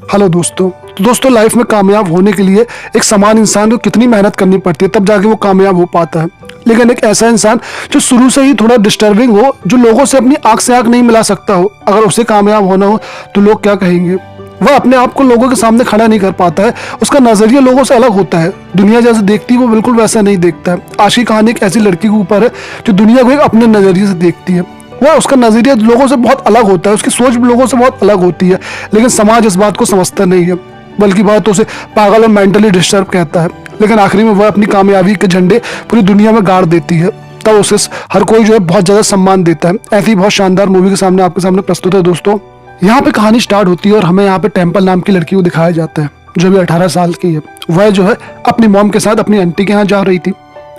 Hello दोस्तों। तो दोस्तों लाइफ में कामयाब होने के लिए एक समान इंसान को कितनी मेहनत करनी पड़ती है तब जाके वो कामयाब हो पाता है। लेकिन एक ऐसा इंसान जो शुरू से ही थोड़ा डिस्टर्बिंग हो, जो लोगों से अपनी आंख से आंख नहीं मिला सकता हो, अगर उसे कामयाब होना हो तो लोग क्या कहेंगे। वह अपने आप को लोगों के सामने खड़ा नहीं कर पाता है, उसका नजरिया लोगों से अलग होता है। दुनिया जैसे देखती है वो बिल्कुल वैसा नहीं देखता है। आज की कहानी एक ऐसी लड़की के ऊपर है जो दुनिया को एक अपने नजरिए से देखती है। वह उसका नजरिया लोगों से बहुत अलग होता है, उसकी सोच भी लोगों से बहुत अलग होती है, लेकिन समाज इस बात को समझता नहीं है, बल्कि बात उसे पागल और मेंटली डिस्टर्ब कहता है। लेकिन आखिरी में वह अपनी कामयाबी के झंडे पूरी दुनिया में गाड़ देती है, तब उसे हर कोई जो है बहुत ज्यादा सम्मान देता है। ऐसी बहुत शानदार मूवी के सामने आपके सामने प्रस्तुत है दोस्तों। यहाँ पे कहानी स्टार्ट होती है और हमें यहाँ पे टेम्पल नाम की लड़की को दिखाया जाता है जो भी 18 साल की है। वह जो है अपनी मॉम के साथ अपनी आंटी के यहाँ जा रही थी।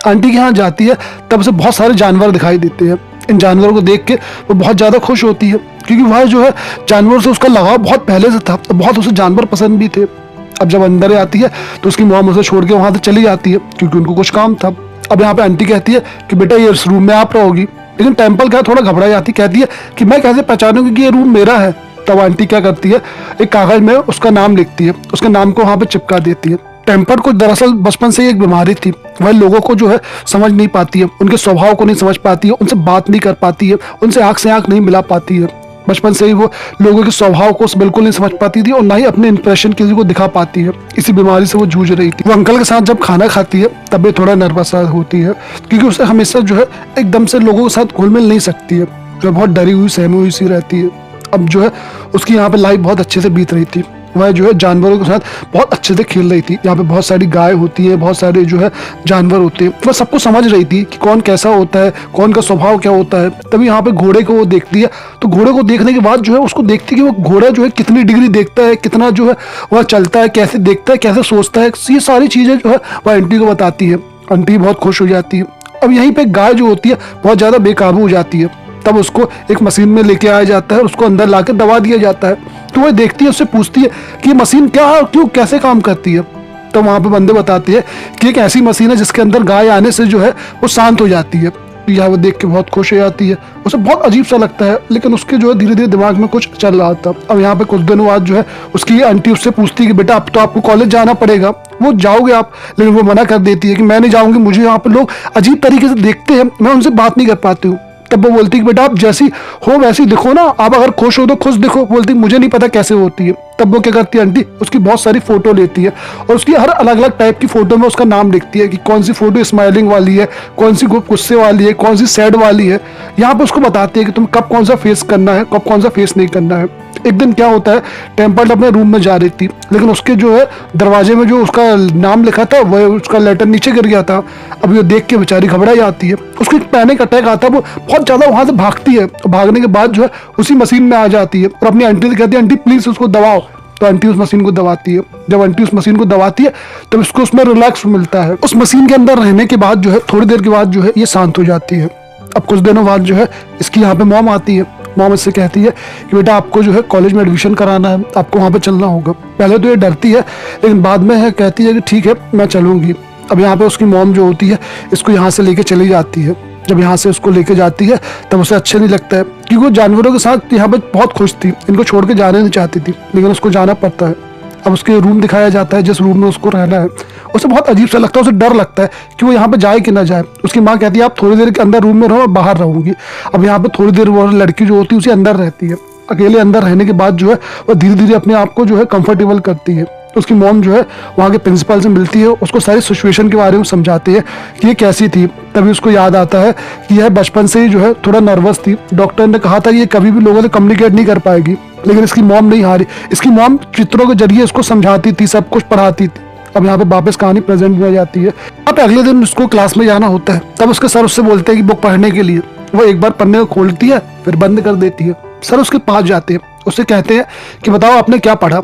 आंटी के यहाँ जाती है तब उसे बहुत सारे जानवर दिखाई देते हैं। इन जानवरों को देख के वो बहुत ज्यादा खुश होती है, क्योंकि वह जो है जानवरों से उसका लगाव बहुत पहले से था, तो बहुत उसे जानवर पसंद भी थे। अब जब अंदर आती है तो उसकी मॉम उसे छोड़ के वहां से चली जाती है, क्योंकि उनको कुछ काम था। अब यहाँ पे आंटी कहती है कि बेटा ये इस रूम में आप रहोगी, लेकिन टेम्पल क्या थोड़ा घबरा जाती, कहती है कि मैं कैसे पहचानूंगी कि ये रूम मेरा है। तब आंटी क्या करती है, एक कागज में उसका नाम लिखती है, उसके नाम को वहां पे चिपका देती है। टेम्पर को दरअसल बचपन से ही एक बीमारी थी। वह लोगों को जो है समझ नहीं पाती है, उनके स्वभाव को नहीं समझ पाती है, उनसे बात नहीं कर पाती है, उनसे आंख से आंख नहीं मिला पाती है। बचपन से ही वो लोगों के स्वभाव को बिल्कुल नहीं समझ पाती थी और ना ही अपने इंप्रेशन किसी को दिखा पाती है। इसी बीमारी से वो जूझ रही थी। वो अंकल के साथ जब खाना खाती है तब भी थोड़ा नर्वस होती है, क्योंकि उसे हमेशा जो है एकदम से लोगों के साथ घुल मिल नहीं सकती है, जो बहुत डरी हुई सहमी हुई सी रहती है। अब जो है उसकी यहाँ पे लाइफ बहुत अच्छे से बीत रही थी। वह जो है जानवरों के साथ बहुत अच्छे से खेल रही थी। यहाँ पे बहुत सारी गाय होती है, बहुत सारे जो है जानवर होते हैं। वह सबको समझ रही थी कि कौन कैसा होता है, कौन का स्वभाव क्या होता है। तभी यहाँ पे घोड़े को वो देखती है, तो घोड़े को देखने के बाद जो है उसको देखती है कि वो घोड़ा जो है कितनी डिग्री देखता है, कितना जो है वह चलता है, कैसे देखता है, कैसे सोचता है। ये सारी चीजें जो है वह आंटी को बताती है। आंटी बहुत खुश हो जाती है। अब यहीं पे गाय जो होती है बहुत ज्यादा बेकाबू हो जाती है। तब उसको एक मशीन में लेके आया जाता है और उसको अंदर लाके दबा दिया जाता है। तो वह देखती है, उससे पूछती है कि मशीन क्या है, क्यों कैसे काम करती है। तो वहां पे बंदे बताते हैं कि एक ऐसी मशीन है जिसके अंदर गाय आने से जो है वो शांत हो जाती है। यह वो देख के बहुत खुश हो जाती है, उसे बहुत अजीब सा लगता है, लेकिन उसके जो है धीरे धीरे दिमाग में कुछ चल रहा था। अब यहाँ पे कुछ दिनों बाद जो है उसकी आंटी उससे पूछती है कि बेटा अब तो आपको कॉलेज जाना पड़ेगा, वो जाओगे आप। लेकिन वो मना कर देती है कि मैं नहीं जाऊंगी, मुझे यहाँ पे लोग अजीब तरीके से देखते हैं, मैं उनसे बात नहीं कर पाती हूँ। तब वो बोलती है कि बेटा आप जैसी हो वैसी दिखो ना, आप अगर खुश हो तो खुश दिखो। बोलती मुझे नहीं पता कैसे होती है। तब वो क्या करती है, आंटी उसकी बहुत सारी फोटो लेती है और उसकी हर अलग अलग टाइप की फोटो में उसका नाम लिखती है कि कौन सी फोटो स्माइलिंग वाली है, कौन सी गुस्से वाली है, कौन सी सैड वाली है। यहाँ पे उसको बताती है कि तुम कब कौन सा फेस करना है, कब कौन सा फेस नहीं करना है। एक दिन क्या होता है, टेम्पल अपने रूम में जा रही थी, लेकिन उसके जो है दरवाजे में जो उसका नाम लिखा था वह उसका लेटर नीचे गिर गया था। अब ये देख के बेचारी घबरा जाती है, उसको एक पैनिक अटैक आता है, वो बहुत ज्यादा वहां से भागती है। भागने के बाद जो है उसी मशीन में आ जाती है और अपनी आंटी से कहती है आंटी प्लीज उसको दबाओ। तो आंटी उस मशीन को दबाती है। जब आंटी उस मशीन को दबाती है तब उसको उसमें रिलैक्स मिलता है। उस मशीन के अंदर रहने के बाद जो है थोड़ी देर के बाद जो है ये शांत हो जाती है। अब कुछ दिनों बाद जो है इसकी यहाँ पे मॉम आती है। मॉम इससे कहती है कि बेटा आपको जो है कॉलेज में एडमिशन कराना है, आपको वहाँ पे चलना होगा। पहले तो ये डरती है, लेकिन बाद में है कहती है कि ठीक है मैं चलूंगी। अब यहाँ पे उसकी मॉम जो होती है इसको यहाँ से लेके चली जाती है। जब यहाँ से उसको लेके जाती है तब उसे अच्छा नहीं लगता है, क्योंकि वो जानवरों के साथ यहाँ पे बहुत खुश थी, इनको छोड़ के जाने नहीं चाहती थी, लेकिन उसको जाना पड़ता है। अब उसके रूम दिखाया जाता है जिस रूम में उसको रहना है। उसे बहुत अजीब सा लगता है, उसे डर लगता है कि वो यहाँ पे जाए कि ना जाए। उसकी माँ कहती है आप थोड़ी देर के अंदर रूम में रहो, और बाहर रहूंगी। अब यहाँ पे थोड़ी देर वो लड़की जो होती है उसे अंदर रहती है। अकेले अंदर रहने के बाद जो है वो धीरे धीरे अपने आप को जो है कंफर्टेबल करती है। तो उसकी मॉम जो है वहाँ के प्रिंसिपल से मिलती है, उसको सारी सिचुएशन के बारे में समझाती है कि ये कैसी थी। तभी उसको याद आता है कि यह बचपन से ही जो है थोड़ा नर्वस थी। डॉक्टर ने कहा था कि ये कभी भी लोगों से कम्युनिकेट नहीं कर पाएगी, लेकिन इसकी मॉम नहीं हारी। इसकी मॉम चित्रों के जरिए इसको समझाती थी, सब कुछ पढ़ाती थी। अब यहाँ पे वापस कहानी प्रेजेंट में आ जाती है। अब अगले दिन उसको क्लास में जाना होता है, तब उसके सर उससे बोलते हैं कि बुक पढ़ने के लिए। वो एक बार पन्ने को खोलती है फिर बंद कर देती है। सर उसके पास जाते हैं, उससे कहते हैं कि बताओ आपने क्या पढ़ा।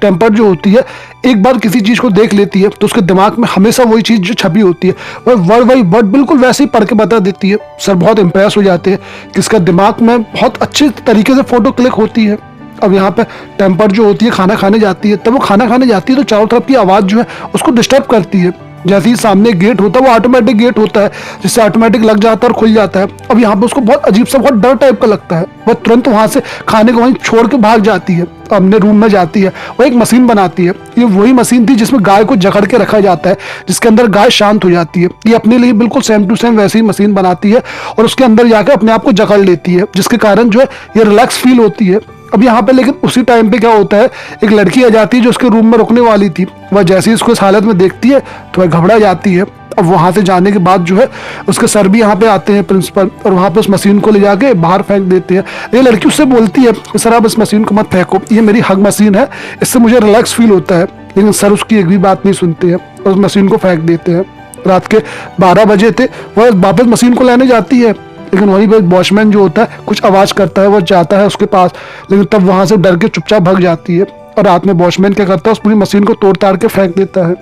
टेम्पर जो होती है एक बार किसी चीज को देख लेती है तो उसके दिमाग में हमेशा वही चीज जो छपी होती है वह वर्ड बाई वर्ड बिल्कुल वैसे ही पढ़ के बता देती है। सर बहुत इंप्रेस हो जाते हैं कि इसका दिमाग में बहुत अच्छे तरीके से फोटो क्लिक होती है। अब यहाँ पे टेम्पर जो होती है खाना खाने जाती है। तब वो खाना खाने जाती है तो चारों तरफ की आवाज जो है उसको डिस्टर्ब करती है। जैसे ही सामने गेट होता है, वो ऑटोमेटिक गेट होता है जिससे ऑटोमेटिक लग जाता है और खुल जाता है। अब यहाँ पे उसको बहुत अजीब सा, बहुत डर टाइप का लगता है। वह तुरंत वहां से खाने को वहीं छोड़ के भाग जाती है, अपने रूम में जाती है। वो एक मशीन बनाती है, ये वही मशीन थी जिसमें गाय को जकड़ के रखा जाता है, जिसके अंदर गाय शांत हो जाती है। ये अपने लिए बिल्कुल सेम टू सेम वैसी ही मशीन बनाती है और उसके अंदर जाकर अपने आप को जकड़ लेती है, जिसके कारण जो है ये रिलैक्स फील होती है। अब यहाँ पे लेकिन उसी टाइम पे क्या होता है, एक लड़की आ जाती है जो उसके रूम में रुकने वाली थी। वह जैसे ही इसको इस हालत में देखती है तो वह घबरा जाती है। अब वहां से जाने के बाद जो है उसके सर भी यहाँ पे आते हैं, प्रिंसिपल, और वहां पे उस मशीन को ले जाके बाहर फेंक देते हैं। ये लड़की उससे बोलती है कि सर आप इस मशीन को मत फेंको, ये मेरी हग मशीन है, इससे मुझे रिलैक्स फील होता है। लेकिन सर उसकी एक भी बात नहीं सुनते हैं और उस मशीन को फेंक देते हैं। रात के 12 बजे थे, वह वापस मशीन को लेने जाती है, लेकिन वहीं पे वॉचमैन जो होता है कुछ आवाज करता है, वो जाता है उसके पास, लेकिन तब वहां से डर के चुपचाप भाग जाती है। और रात में वॉचमैन क्या करता है, उस पूरी मशीन को तोड़ ताड़ के फेंक देता है।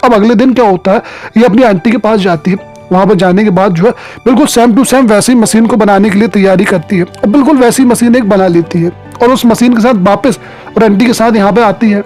अब अगले दिन क्या होता है, ये अपनी आंटी के पास जाती है। वहां पर जाने के बाद जो है बिल्कुल सेम टू सेम वैसी मशीन को बनाने के लिए तैयारी करती है और बिल्कुल वैसी मशीन एक बना लेती है और उस मशीन के साथ वापस और आंटी के साथ यहाँ पे आती है।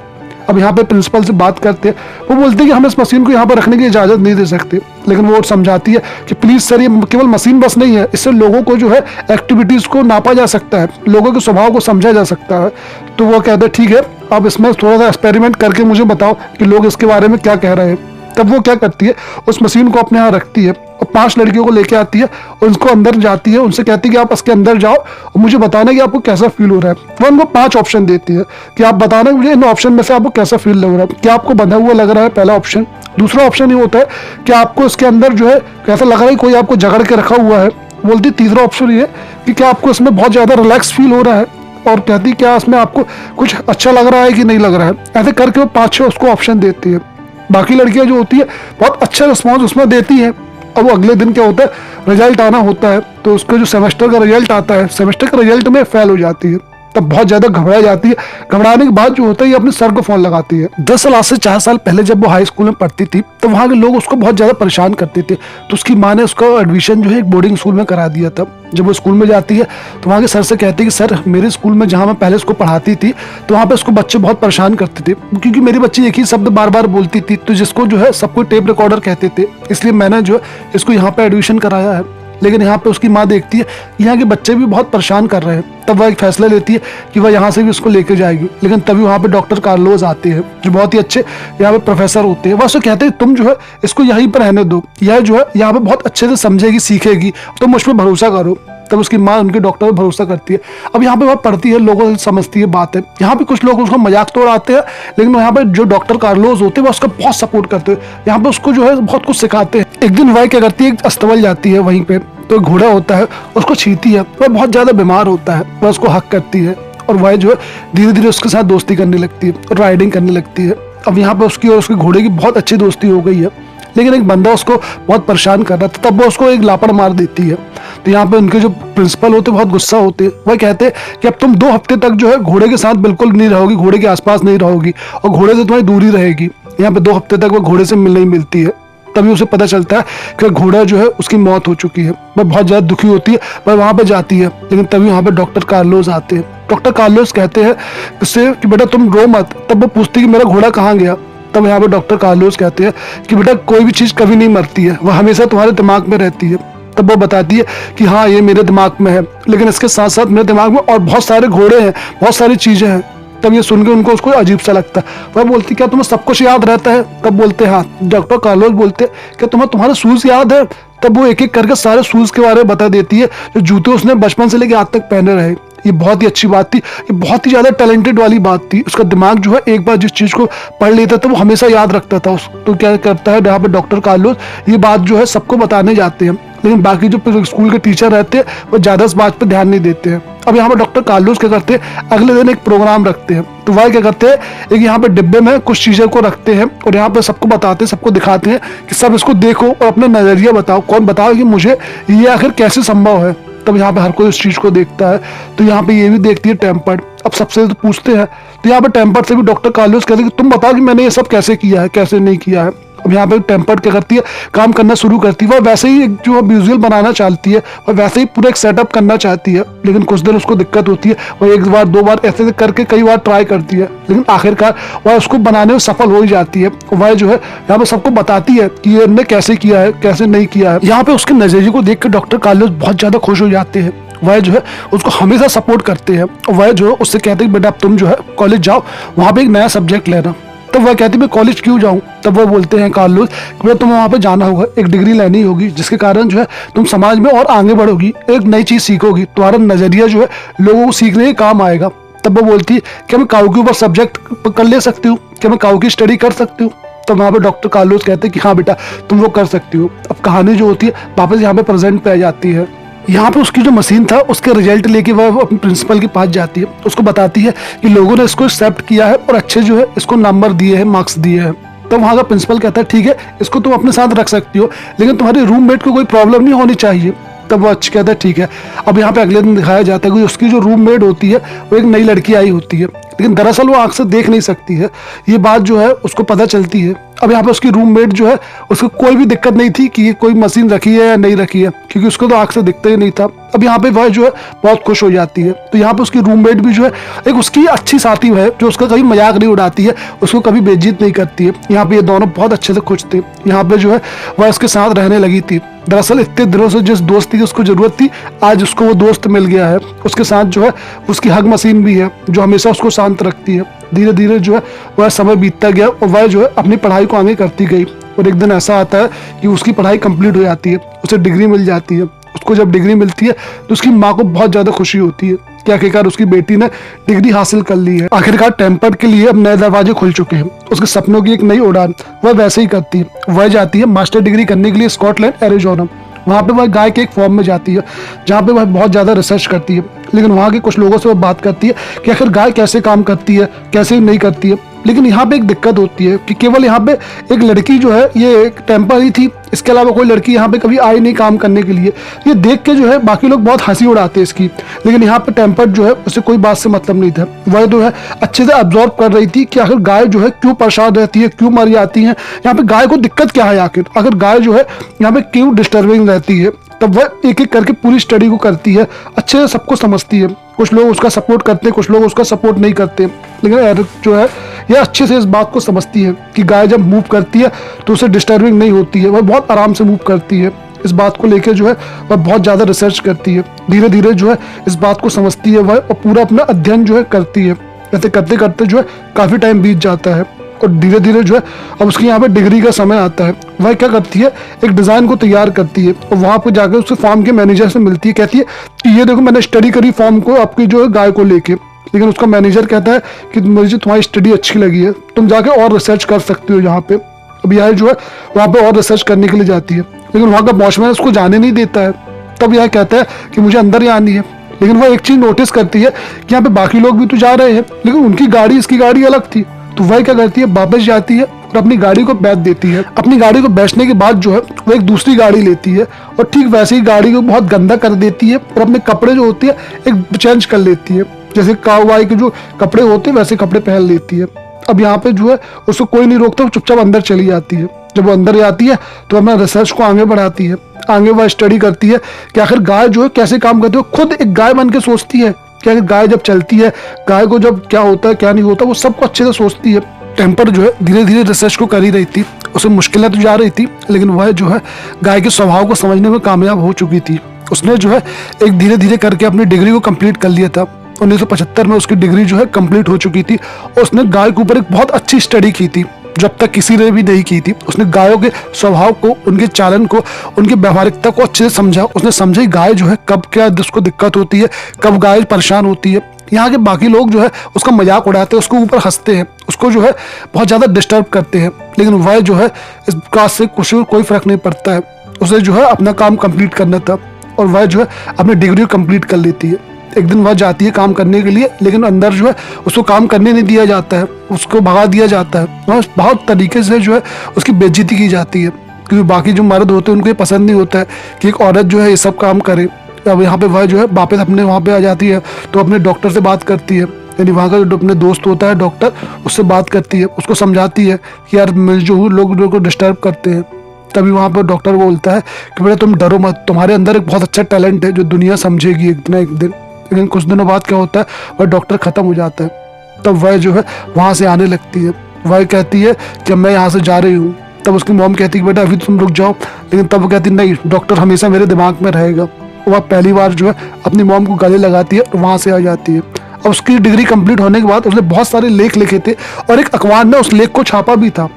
अब यहाँ पे प्रिंसिपल से बात करते हैं, वो बोलते हैं कि हम इस मशीन को यहाँ पर रखने की इजाजत नहीं दे सकते, लेकिन वो समझाती है कि प्लीज सर, ये केवल मशीन बस नहीं है, इससे लोगों को जो है एक्टिविटीज को नापा जा सकता है, लोगों के स्वभाव को समझा जा सकता है। तो वो कहते हैं ठीक है, अब इसमें थोड़ा सा एक्सपेरिमेंट करके मुझे बताओ कि लोग इसके बारे में क्या कह रहे हैं। तब वो क्या करती है, उस मशीन को अपने यहाँ रखती है और 5 लड़कियों को लेके आती है और उनको अंदर जाती है, उनसे कहती है कि आप इसके अंदर जाओ और मुझे बताना कि आपको कैसा फील हो रहा है। वो उनको 5 ऑप्शन देती है कि आप बताना मुझे इन ऑप्शन में से आपको कैसा फील लग रहा है। क्या आपको बंधा हुआ लग रहा है, पहला ऑप्शन। दूसरा ऑप्शन ये होता है कि आपको इसके अंदर जो है कैसा लग रहा है, कोई आपको जकड़ के रखा हुआ है। बोलती तीसरा ऑप्शन ये कि क्या आपको इसमें बहुत ज्यादा रिलैक्स फील हो रहा है, और कहती क्या इसमें आपको कुछ अच्छा लग रहा है कि नहीं लग रहा है। ऐसे करके वो 5-6 उसको ऑप्शन देती है। बाकी लड़कियां जो होती है बहुत अच्छा रिस्पॉन्स उसमें देती हैं। अब वो अगले दिन क्या होता है, रिजल्ट आना होता है, तो उसका जो सेमेस्टर का रिजल्ट आता है, सेमेस्टर के रिजल्ट में फेल हो जाती है। तब बहुत ज्यादा घबरा जाती है। घबराने के बाद जो होता है, ये अपने सर को फोन लगाती है। 10 साल, आज से 4 साल पहले जब वो हाई स्कूल में पढ़ती थी तो वहाँ के लोग उसको बहुत ज्यादा परेशान करते थे, तो उसकी माँ ने उसका एडमिशन जो है एक बोर्डिंग स्कूल में करा दिया था। जब वो स्कूल में जाती है तो वहाँ के सर से कहती है कि सर, मेरे स्कूल में जहाँ मैं पहले उसको पढ़ाती थी तो वहाँ पे उसको बच्चे बहुत परेशान करते थे, क्योंकि मेरी बच्ची एक ही शब्द बार बार बोलती थी, तो जिसको जो है सबको टेप रिकॉर्डर कहते थे, इसलिए मैंने जो है इसको यहाँ पे एडमिशन कराया है। लेकिन यहाँ पे उसकी माँ देखती है यहाँ के बच्चे भी बहुत परेशान कर रहे हैं, तब वह एक फैसला लेती है कि वह यहाँ से भी उसको लेके जाएगी। लेकिन तभी वहाँ पे डॉक्टर कार्लोस आते हैं, जो बहुत ही अच्छे यहाँ पे प्रोफेसर होते हैं। वह उसको कहते हैं तुम जो है इसको यहीं पर रहने दो, यह जो है यहाँ पे बहुत अच्छे से समझेगी, सीखेगी, तुम मुझ पर भरोसा करो। तब उसकी माँ उनके डॉक्टर पर भरोसा करती है। अब यहाँ पे वह पढ़ती है, लोगों से समझती है बात है। यहाँ पे कुछ लोग उसको मजाक तो उड़ाते हैं, लेकिन यहाँ पे जो डॉक्टर कार्लोस होते हैं वह उसका बहुत सपोर्ट करते हैं। यहाँ पे उसको जो है बहुत कुछ सिखाते हैं। एक दिन वह क्या करती है, एक अस्तबल जाती है, वहीं पे तो घोड़ा होता है, उसको छीती है। वह बहुत ज्यादा बीमार होता है, वह उसको हक करती है और वह जो है धीरे धीरे उसके साथ दोस्ती करने लगती है और राइडिंग करने लगती है। अब यहाँ पे उसकी और उसके घोड़े की बहुत अच्छी दोस्ती हो गई है, लेकिन एक बंदा उसको बहुत परेशान कर रहा था, तब वो उसको एक लापड़ मार देती है। तो यहाँ पे उनके जो प्रिंसिपल होते बहुत गुस्सा होते हैं। वह कहते हैं कि अब तुम 2 हफ्ते तक जो है घोड़े के साथ बिल्कुल नहीं रहोगी, घोड़े के आसपास नहीं रहोगी और घोड़े से तुम्हारी दूरी रहेगी। यहाँ पे 2 हफ्ते तक वो घोड़े से नहीं मिलती है। तभी उसे पता चलता है कि घोड़ा जो है उसकी मौत हो चुकी है। वह बहुत ज्यादा दुखी होती है, वह वहां पे जाती है, लेकिन तभी वहां पे डॉक्टर कार्लोस आते हैं। डॉक्टर कार्लोस कहते हैं उससे कि बेटा तुम रो मत। तब वो पूछती है कि मेरा घोड़ा कहाँ गया। तब यहाँ पे डॉक्टर कार्लोस कहते हैं कि बेटा कोई भी चीज कभी नहीं मरती है, वह हमेशा तुम्हारे दिमाग में रहती है। तब वो बताती है कि हाँ, ये मेरे दिमाग में है, लेकिन इसके साथ साथ मेरे दिमाग में और बहुत सारे घोड़े हैं, बहुत सारी चीजें हैं। तब ये सुन के उनको उसको अजीब सा लगता है। वह बोलती क्या तुम्हें सब कुछ याद रहता है। तब बोलते हाँ। डॉक्टर कार्लोस बोलते क्या तुम्हें तुम्हारे शूज याद है। तब वो एक एक करके सारे शूज के बारे में बता देती है, जो जूते उसने बचपन से लेकर आज तक पहने रहे। ये बहुत ही अच्छी बात थी, ये बहुत ही ज्यादा टैलेंटेड वाली बात थी। उसका दिमाग जो है एक बार जिस चीज को पढ़ लेता था वो हमेशा याद रखता था। तो क्या करता है यहाँ पे डॉक्टर कार्लोस, ये बात जो है सबको बताने जाते हैं, लेकिन बाकी जो स्कूल के टीचर रहते हैं वो ज्यादा इस बात पे ध्यान नहीं देते हैं। अब यहाँ पे डॉक्टर कार्लोस क्या करते हैं, अगले दिन एक प्रोग्राम रखते हैं। तो वह क्या करते हैं, एक यहाँ पे डिब्बे में कुछ चीजें को रखते हैं और यहाँ पे सबको बताते हैं, सबको दिखाते हैं कि सब इसको देखो और अपना नजरिया बताओ, कौन बताओ कि मुझे ये आखिर कैसे संभव है। तब यहाँ पे हर कोई इस चीज को देखता है। तो यहाँ पे ये भी देखती है टेम्पर्ड। अब सबसे तो पूछते हैं, तो यहाँ पे टेम्पर्ड से भी डॉक्टर कार्लोस कहते हैं कि तुम बताओ कि मैंने ये सब कैसे किया है, कैसे नहीं किया है। अब यहाँ पे टेम्पर्ड क्या करती है, काम करना शुरू करती है। वह वैसे ही एक जो विजुअल बनाना चाहती है, वह वैसे ही पूरा एक सेटअप करना चाहती है, लेकिन कुछ दिन उसको दिक्कत होती है। वह एक बार दो बार ऐसे करके कई बार ट्राई करती है, लेकिन आखिरकार वह उसको बनाने में सफल हो ही जाती है। वह जो है यहाँ पे सबको बताती है कि ये कैसे किया है, कैसे नहीं किया है। यहाँ पे उसके नजरिए को देख कर डॉक्टर कार्लोस बहुत ज्यादा खुश हो जाते हैं। वह जो है उसको हमेशा सपोर्ट करते हैं। वह जो है उससे कहते हैं बेटा अब तुम जो है कॉलेज जाओ, वहाँ पे एक नया सब्जेक्ट लेना। तब वह कहती है मैं कॉलेज क्यों जाऊँ? तब वह बोलते हैं कार्लोस कि तुम्हें वहाँ पे जाना होगा, एक डिग्री लेनी होगी, जिसके कारण जो है तुम समाज में और आगे बढ़ोगी, एक नई चीज सीखोगी, तुम्हारा नजरिया जो है लोगों को सीखने के काम आएगा। तब वो बोलती है क्या मैं काऊ के ऊपर सब्जेक्ट कर ले सकती हूँ, क्या मैं काऊ की स्टडी कर सकती हूँ? तो वहाँ पे डॉक्टर कार्लोस कहते हैं कि हाँ बेटा तुम वो कर सकती हो। अब कहानी जो होती है वापस यहाँ पे प्रेजेंट पे आ जाती है। यहाँ पे उसकी जो मशीन था उसके रिजल्ट लेके वह अपने प्रिंसिपल के पास जाती है, उसको बताती है कि लोगों ने इसको एक्सेप्ट किया है और अच्छे जो है इसको नंबर दिए हैं, मार्क्स दिए हैं। तो वहाँ का प्रिंसिपल कहता है ठीक है इसको तुम अपने साथ रख सकती हो, लेकिन तुम्हारे रूममेट को कोई प्रॉब्लम नहीं होनी चाहिए। तब वो अच्छा कहता है ठीक है। अब यहाँ पे अगले दिन दिखाया जाता है कि उसकी जो रूममेट होती है वो एक नई लड़की आई होती है, लेकिन दरअसल वो आंख से देख नहीं सकती है। ये बात जो है उसको पता चलती है। अब यहाँ पे उसकी रूममेट जो है उसको कोई भी दिक्कत नहीं थी कि ये कोई मशीन रखी है या नहीं रखी है, क्योंकि उसको तो आंख से दिखता ही नहीं था। अब यहाँ पे वह जो है बहुत खुश हो जाती है। तो यहाँ पे उसकी रूममेट भी जो है एक उसकी अच्छी साथी है, जो उसका कभी मजाक नहीं उड़ाती है, उसको कभी बेइज्जत नहीं करती है। यहाँ पे ये दोनों बहुत अच्छे से खुश थे। यहाँ पे जो है वह उसके साथ रहने लगी थी। दरअसल इतने दिनों से जिस दोस्ती की उसको जरूरत थी, आज उसको वो दोस्त मिल गया है। उसके साथ जो है उसकी हग मशीन भी है जो हमेशा उसको शांत रखती है। धीरे धीरे जो है वह समय बीतता गया और वह जो है अपनी पढ़ाई को आगे करती गई। और एक दिन ऐसा आता है कि उसकी पढ़ाई कंप्लीट हो जाती है, उसे डिग्री मिल जाती है। उसको जब डिग्री मिलती है तो उसकी माँ को बहुत ज्यादा खुशी होती है कि आखिरकार उसकी बेटी ने डिग्री हासिल कर ली है। आखिरकार टेम्पर्ड के लिए अब नए दरवाजे खुल चुके हैं। उसके सपनों की एक नई उड़ान वह वैसे ही करती है। वह जाती है मास्टर डिग्री करने के लिए स्कॉटलैंड, एरिजोना। वहाँ पे वह गाय के एक फॉर्म में जाती है जहाँ पे वह बहुत ज़्यादा रिसर्च करती है, लेकिन वहाँ के कुछ लोगों से वह बात करती है कि आखिर गाय कैसे काम करती है, कैसे नहीं करती है। लेकिन यहाँ पे एक दिक्कत होती है कि केवल यहाँ पे एक लड़की जो है ये एक टेम्पर ही थी, इसके अलावा कोई लड़की यहाँ पे कभी आई नहीं काम करने के लिए। ये देख के जो है बाकी लोग बहुत हंसी उड़ाते हैं इसकी, लेकिन यहाँ पे टेम्पर जो है उसे कोई बात से मतलब नहीं था। वह जो है अच्छे से ऑब्जर्व कर रही थी कि आखिर गाय जो है क्यों परेशान रहती है, क्यों मर जाती है, यहाँ पे गाय को दिक्कत क्या है, आखिर गाय जो है यहाँ पे क्यों डिस्टर्बिंग रहती है। तब वह एक एक करके पूरी स्टडी को करती है, अच्छे से सबको समझती है। कुछ लोग उसका सपोर्ट करते हैं, कुछ लोग उसका सपोर्ट नहीं करते, लेकिन एरिक जो है यह अच्छे से इस बात को समझती है कि गाय जब मूव करती है तो उसे डिस्टर्बिंग नहीं होती है, वह बहुत आराम से मूव करती है। इस बात को लेकर जो है वह बहुत ज़्यादा रिसर्च करती है। धीरे धीरे जो है इस बात को समझती है वह, और पूरा अपना अध्ययन जो है करती है। ऐसे करते करते जो है काफ़ी टाइम बीत जाता है और धीरे धीरे जो है अब उसके यहाँ पे डिग्री का समय आता है। वह क्या करती है, एक डिज़ाइन को तैयार करती है और वहाँ पर जाकर उसके फार्म के मैनेजर से मिलती है। कहती है कि ये देखो मैंने स्टडी करी फार्म को आपकी जो है गाय को लेके, लेकिन उसका मैनेजर कहता है कि मुझे तुम्हारी स्टडी अच्छी लगी है, तुम जाके और रिसर्च कर सकती हो यहाँ पे। अब यह जो है वहाँ पे और रिसर्च करने के लिए जाती है, लेकिन वहाँ का वॉचमैन उसको जाने नहीं देता है। तब यह कहता है कि मुझे अंदर ही आनी है, लेकिन वह एक चीज़ नोटिस करती है कि यहाँ पे बाकी लोग भी तो जा रहे हैं, लेकिन उनकी गाड़ी इसकी गाड़ी अलग थी। तो वह क्या करती है, वापस जाती है और अपनी गाड़ी को बेच देती है। अपनी गाड़ी को बेचने के बाद जो है वो एक दूसरी गाड़ी लेती है और ठीक वैसे ही गाड़ी को बहुत गंदा कर देती है और अपने कपड़े जो होते हैं एक चेंज कर लेती है, जैसे काउबॉय के जो कपड़े होते हैं वैसे कपड़े पहन लेती है। अब यहाँ पे जो है उसको कोई नहीं रोकता, वो चुपचाप अंदर चली जाती है। जब वो अंदर जाती है तो अपना रिसर्च को आगे बढ़ाती है। आगे वह स्टडी करती है कि आखिर गाय जो है कैसे काम करती है। खुद एक गाय बन के सोचती है कि आखिर गाय जब चलती है, गाय को जब क्या होता है क्या नहीं होता, वो सबको अच्छे से सोचती है। टेम्पर जो है धीरे धीरे रिसर्च को कर ही रही थी, उसे मुश्किलें तो जा रही थी, लेकिन वह जो है गाय के स्वभाव को समझने में कामयाब हो चुकी थी। उसने जो है एक धीरे धीरे करके अपनी डिग्री को कंप्लीट कर लिया था। 1975 में उसकी डिग्री जो है कंप्लीट हो चुकी थी और उसने गाय के ऊपर एक बहुत अच्छी स्टडी की थी जब तक किसी ने भी नहीं की थी। उसने गायों के स्वभाव को, उनके चालन को, उनकी व्यवहारिकता को अच्छे से समझा। उसने समझी गाय जो है कब क्या उसको दिक्कत होती है, कब गाय परेशान होती है। यहाँ के बाकी लोग जो है उसका मजाक उड़ाते हैं, उसके ऊपर हंसते हैं, उसको जो है बहुत ज़्यादा डिस्टर्ब करते हैं, लेकिन वह जो है इस बात से कोई फर्क नहीं पड़ता है। उसे जो है अपना काम कंप्लीट करना था और वह जो है अपनी डिग्री कंप्लीट कर लेती है। एक दिन वह जाती है काम करने के लिए, लेकिन अंदर जो है उसको काम करने नहीं दिया जाता है, उसको भगा दिया जाता है। वह बहुत तरीके से जो है उसकी बेइज्जती की जाती है, क्योंकि बाकी जो मर्द होते हैं उनको ये पसंद नहीं होता है कि एक औरत जो है ये सब काम करे। अब यहाँ पे वह जो है वापस अपने वहाँ पे आ जाती है तो अपने डॉक्टर से बात करती है यानी वहाँ का जो अपने दोस्त होता है डॉक्टर, उससे बात करती है, उसको समझाती है कि यार मैं जो लोग को डिस्टर्ब करते हैं। तभी वहाँ पर डॉक्टर बोलता है कि बेटा तुम डरो मत, तुम्हारे अंदर एक बहुत अच्छा टैलेंट है जो दुनिया समझेगी एक ना एक दिन। लेकिन कुछ दिनों बाद क्या होता है, वह डॉक्टर ख़त्म हो जाता है। तब वह जो है वहाँ से आने लगती है। वह कहती है कि मैं यहाँ से जा रही हूँ। तब उसकी मॉम कहती है कि बेटा अभी तुम रुक जाओ, लेकिन तब वो कहती नहीं, डॉक्टर हमेशा मेरे दिमाग में रहेगा। वह पहली बार जो है अपनी मॉम को गले लगाती है और वहाँ से आ जाती है। अब उसकी डिग्री कंप्लीट होने के बाद उसने बहुत सारे लेख लिखे थे और एक अखबार ने उस लेख को छापा भी था।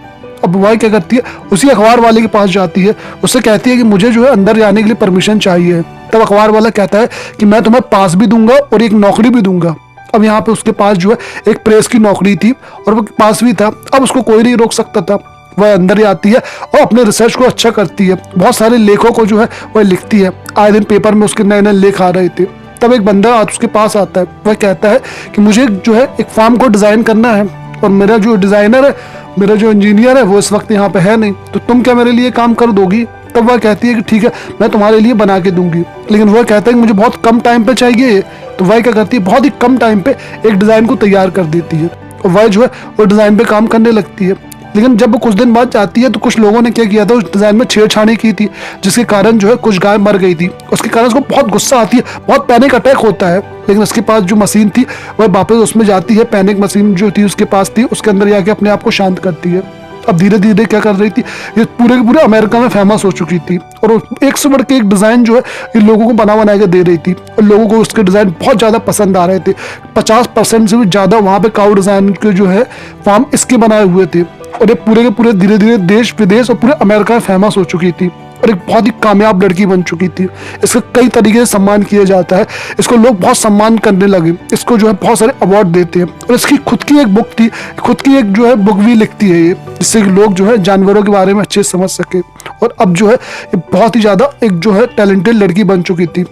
अब वह क्या करती है, उसी अखबार वाले के पास जाती है, उससे कहती है कि मुझे जो है अंदर जाने के लिए परमिशन चाहिए। तब अखबार वाला कहता है कि मैं तुम्हें पास भी दूंगा और एक नौकरी भी दूंगा। अब यहाँ पे उसके पास जो है एक प्रेस की नौकरी थी और वो पास भी था। अब उसको कोई नहीं रोक सकता था। वह अंदर ही आती है और अपने रिसर्च को अच्छा करती है, बहुत सारे लेखों को जो है वह लिखती है। आए दिन पेपर में उसके नए नए लेख आ रहे थे। तब एक बंदा उसके पास आता है, वह कहता है कि मुझे जो है एक फार्म को डिज़ाइन करना है और मेरा जो डिज़ाइनर है, मेरा जो इंजीनियर है वो इस वक्त यहाँ पे है नहीं, तो तुम क्या मेरे लिए काम कर दोगी? तब वह कहती है कि ठीक है, मैं तुम्हारे लिए बना के दूंगी। लेकिन वह कहता है कि मुझे बहुत कम टाइम पे चाहिए। तो वह क्या करती है, बहुत ही कम टाइम पे एक डिज़ाइन को तैयार कर देती है और वह जो है वो डिज़ाइन पे काम करने लगती है। लेकिन जब वो कुछ दिन बाद जाती है तो कुछ लोगों ने क्या किया था, उस डिज़ाइन में छेड़छाड़ी की थी, जिसके कारण जो है कुछ गाय मर गई थी। उसके कारण उसको बहुत गुस्सा आती है, बहुत पैनिक अटैक होता है। लेकिन उसके पास जो मशीन थी वह वापस उसमें जाती है, पैनिक मशीन जो थी उसके पास थी, उसके अंदर जाके अपने आप को शांत करती है। अब धीरे धीरे क्या कर रही थी, ये पूरे के पूरे अमेरिका में फेमस हो चुकी थी और एक से बढ़ के एक डिज़ाइन जो है ये लोगों को बना के दे रही थी और लोगों को उसके डिज़ाइन बहुत ज़्यादा पसंद आ रहे थे। 50% से भी ज़्यादा वहाँ पे काउ डिज़ाइन के जो है फार्म इसके बनाए हुए थे और ये पूरे के पूरे धीरे धीरे देश विदेश और पूरे अमेरिका में फेमस हो चुकी थी और एक बहुत ही कामयाब लड़की बन चुकी थी। इसका कई तरीके से सम्मान किया जाता है, इसको लोग बहुत सम्मान करने लगे, इसको जो है बहुत सारे अवार्ड देते हैं और इसकी खुद की एक बुक थी, खुद की एक जो है बुक भी लिखती है ये, जिससे कि लोग जो है जानवरों के बारे में अच्छे से समझ सके। और अब जो है ये बहुत ही ज़्यादा एक जो है टैलेंटेड लड़की बन चुकी थी।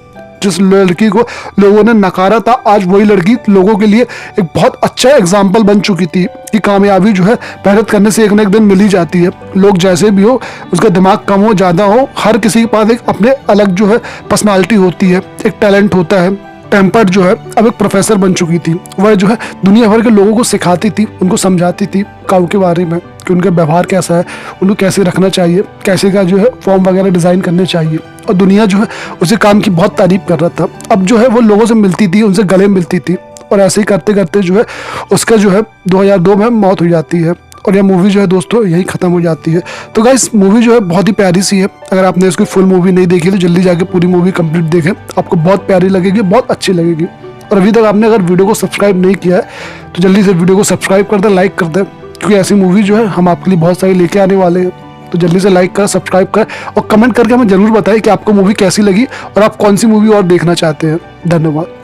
जिस लड़की को लोगों ने नकारा था, आज वही लड़की लोगों के लिए एक बहुत अच्छा एग्जाम्पल बन चुकी थी कि कामयाबी जो है मेहनत करने से एक ना एक दिन मिल ही जाती है। लोग जैसे भी हो, उसका दिमाग कम हो ज़्यादा हो, हर किसी के पास एक अपने अलग जो है पर्सनालिटी होती है, एक टैलेंट होता है। टेम्पर्ड जो है अब एक प्रोफेसर बन चुकी थी। वह जो है दुनिया भर के लोगों को सिखाती थी, उनको समझाती थी काऊ के बारे में कि उनका व्यवहार कैसा है, उनको कैसे रखना चाहिए, कैसे का जो है फॉर्म वगैरह डिज़ाइन करने चाहिए। और दुनिया जो है उसे काम की बहुत तारीफ कर रहा था। अब जो है वो लोगों से मिलती थी, उनसे गले मिलती थी और ऐसे ही करते करते जो है उसका जो है 2002 में मौत हो जाती है और यह मूवी जो है दोस्तों यही ख़त्म हो जाती है। तो गाइस मूवी जो है बहुत ही प्यारी सी है। अगर आपने इसकी फुल मूवी नहीं देखी तो जल्दी जाके पूरी मूवी कंप्लीट देखें, आपको बहुत प्यारी लगेगी, बहुत अच्छी लगेगी। और अभी तक आपने अगर वीडियो को सब्सक्राइब नहीं किया है तो जल्दी से वीडियो को सब्सक्राइब कर दें, लाइक कर दें, क्योंकि ऐसी मूवी जो है हम आपके लिए बहुत सारी लेके आने वाले हैं। तो जल्दी से लाइक कर, सब्सक्राइब कर और कमेंट करके हमें ज़रूर बताएं कि आपको मूवी कैसी लगी और आप कौन सी मूवी और देखना चाहते हैं। धन्यवाद।